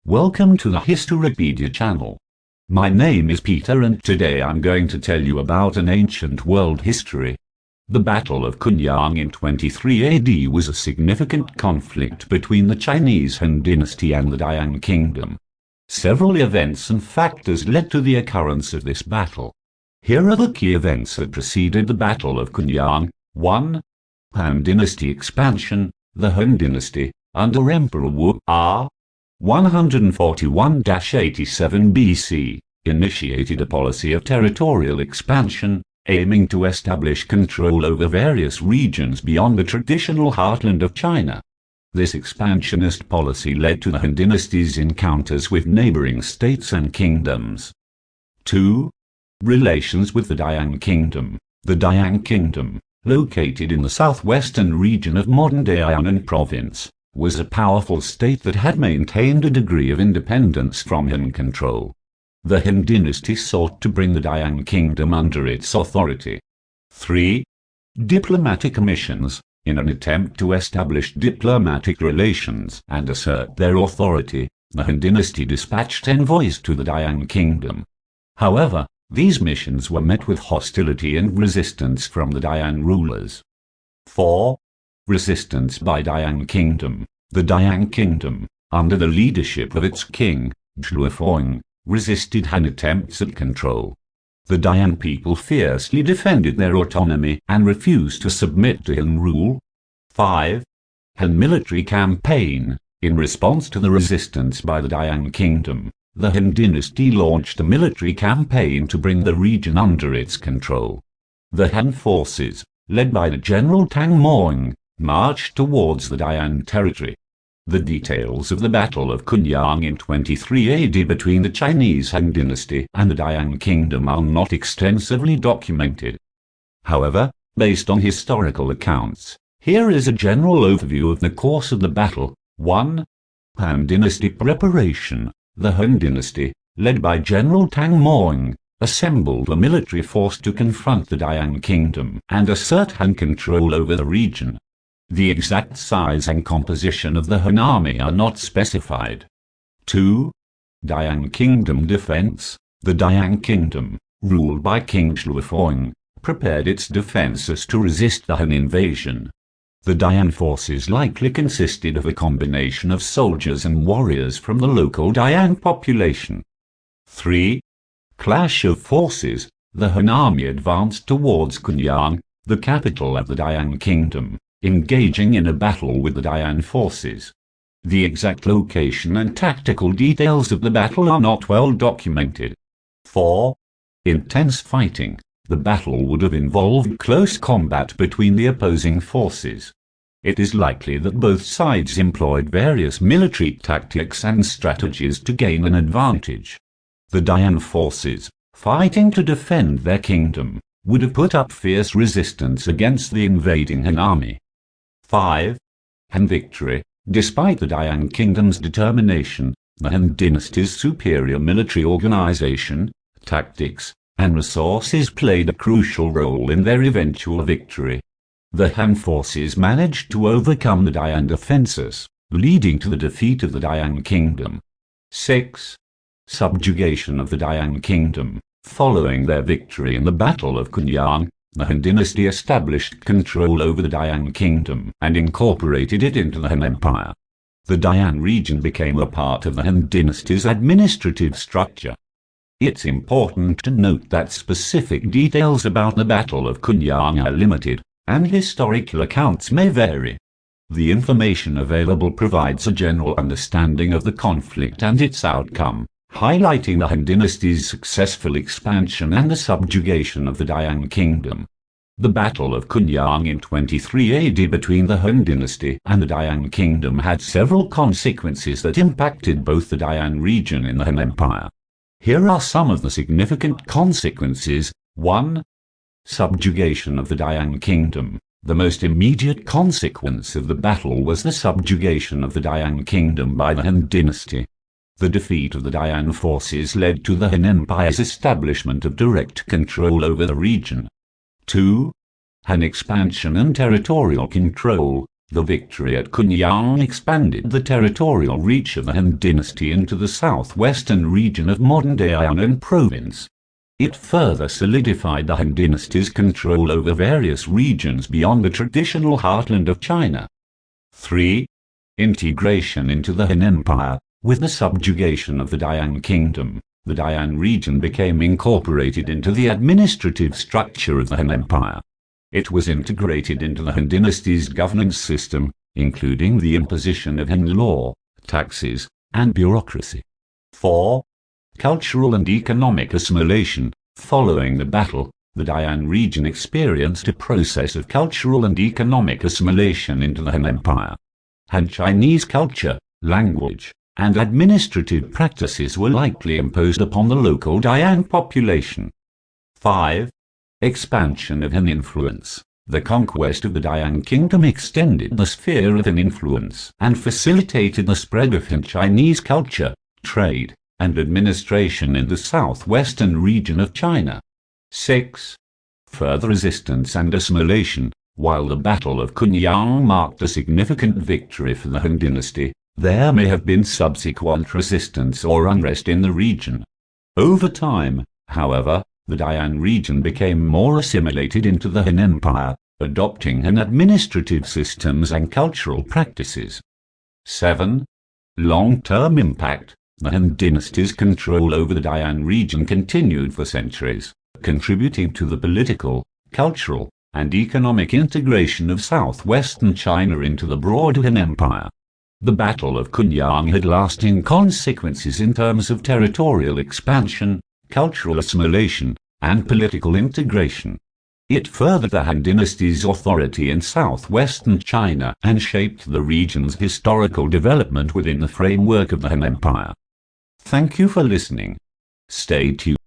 Welcome to the Historypedia channel. My name is Peter and today I'm going to tell you about an ancient world history. The Battle of Kunyang in 23 AD was a significant conflict between the Chinese Han Dynasty and the Dian Kingdom. Several events and factors led to the occurrence of this battle. Here are the key events that preceded the Battle of Kunyang. 1. Han Dynasty Expansion. The Han Dynasty, under Emperor Wu R. 141–87 BC, initiated a policy of territorial expansion, aiming to establish control over various regions beyond the traditional heartland of China. This expansionist policy led to the Han Dynasty's encounters with neighboring states and kingdoms. 2. Relations with the Dian Kingdom. The Dian Kingdom, located in the southwestern region of modern-day Yunnan province, was a powerful state that had maintained a degree of independence from Han control. The Han Dynasty sought to bring the Dian Kingdom under its authority. 3. Diplomatic missions. In an attempt to establish diplomatic relations and assert their authority, the Han Dynasty dispatched envoys to the Dian Kingdom. However, these missions were met with hostility and resistance from the Dian rulers. 4. Resistance by Dian Kingdom. The Dian Kingdom, under the leadership of its king, Zhuoifeng, resisted Han attempts at control. The Dian people fiercely defended their autonomy and refused to submit to Han rule. 5. Han military campaign. In response to the resistance by the Dian Kingdom, the Han Dynasty launched a military campaign to bring the region under its control. The Han forces, led by the General Tang Moing, marched towards the Dian territory. The details of the Battle of Kunyang in 23 AD between the Chinese Han Dynasty and the Dian Kingdom are not extensively documented. However, based on historical accounts, here is a general overview of the course of the battle. 1. Han Dynasty preparation. The Han Dynasty, led by General Tang Moing, assembled a military force to confront the Dian Kingdom and assert Han control over the region. The exact size and composition of the Han army are not specified. 2. Dian Kingdom defense. The Dian Kingdom, ruled by King Zhuoifeng, prepared its defenses to resist the Han invasion. The Dian forces likely consisted of a combination of soldiers and warriors from the local Dian population. 3. Clash of forces. The Han army advanced towards Kunyang, the capital of the Dian Kingdom, engaging in a battle with the Dian forces. The exact location and tactical details of the battle are not well documented. 4. Intense fighting. The battle would have involved close combat between the opposing forces. It is likely that both sides employed various military tactics and strategies to gain an advantage. The Dian forces, fighting to defend their kingdom, would have put up fierce resistance against the invading Han army. 5. Han victory. Despite the Dian Kingdom's determination, the Han Dynasty's superior military organization, tactics, and resources played a crucial role in their eventual victory. The Han forces managed to overcome the Dian defenses, leading to the defeat of the Dian Kingdom. 6. Subjugation of the Dian Kingdom. Following their victory in the Battle of Kunyang, the Han Dynasty established control over the Dian Kingdom and incorporated it into the Han Empire. The Dian region became a part of the Han Dynasty's administrative structure. It's important to note that specific details about the Battle of Kunyang are limited, and historical accounts may vary. The information available provides a general understanding of the conflict and its outcome, highlighting the Han Dynasty's successful expansion and the subjugation of the Dian Kingdom. The Battle of Kunyang in 23 AD between the Han Dynasty and the Dian Kingdom had several consequences that impacted both the Dian region and the Han Empire. Here are some of the significant consequences. 1. Subjugation of the Dian Kingdom. The most immediate consequence of the battle was the subjugation of the Dian Kingdom by the Han Dynasty. The defeat of the Dian forces led to the Han Empire's establishment of direct control over the region. 2. Han expansion and territorial control. The victory at Kunyang expanded the territorial reach of the Han Dynasty into the southwestern region of modern-day Yunnan province. It further solidified the Han Dynasty's control over various regions beyond the traditional heartland of China. 3. Integration into the Han Empire. With the subjugation of the Dian Kingdom, the Dian region became incorporated into the administrative structure of the Han Empire. It was integrated into the Han Dynasty's governance system, including the imposition of Han law, taxes, and bureaucracy. 4. Cultural and economic assimilation. Following the battle, the Dian region experienced a process of cultural and economic assimilation into the Han Empire. Han Chinese culture, language, and administrative practices were likely imposed upon the local Dian population. 5. Expansion of Han influence. The conquest of the Dian Kingdom extended the sphere of Han influence and facilitated the spread of Han Chinese culture, trade, and administration in the southwestern region of China. 6. Further resistance and assimilation. While the Battle of Kunyang marked a significant victory for the Han Dynasty, there may have been subsequent resistance or unrest in the region. Over time, however, the Dian region became more assimilated into the Han Empire, adopting Han administrative systems and cultural practices. 7. Long-term impact. The Han Dynasty's control over the Dian region continued for centuries, contributing to the political, cultural, and economic integration of southwestern China into the broader Han Empire. The Battle of Kunyang had lasting consequences in terms of territorial expansion, cultural assimilation, and political integration. It furthered the Han Dynasty's authority in southwestern China and shaped the region's historical development within the framework of the Han Empire. Thank you for listening. Stay tuned.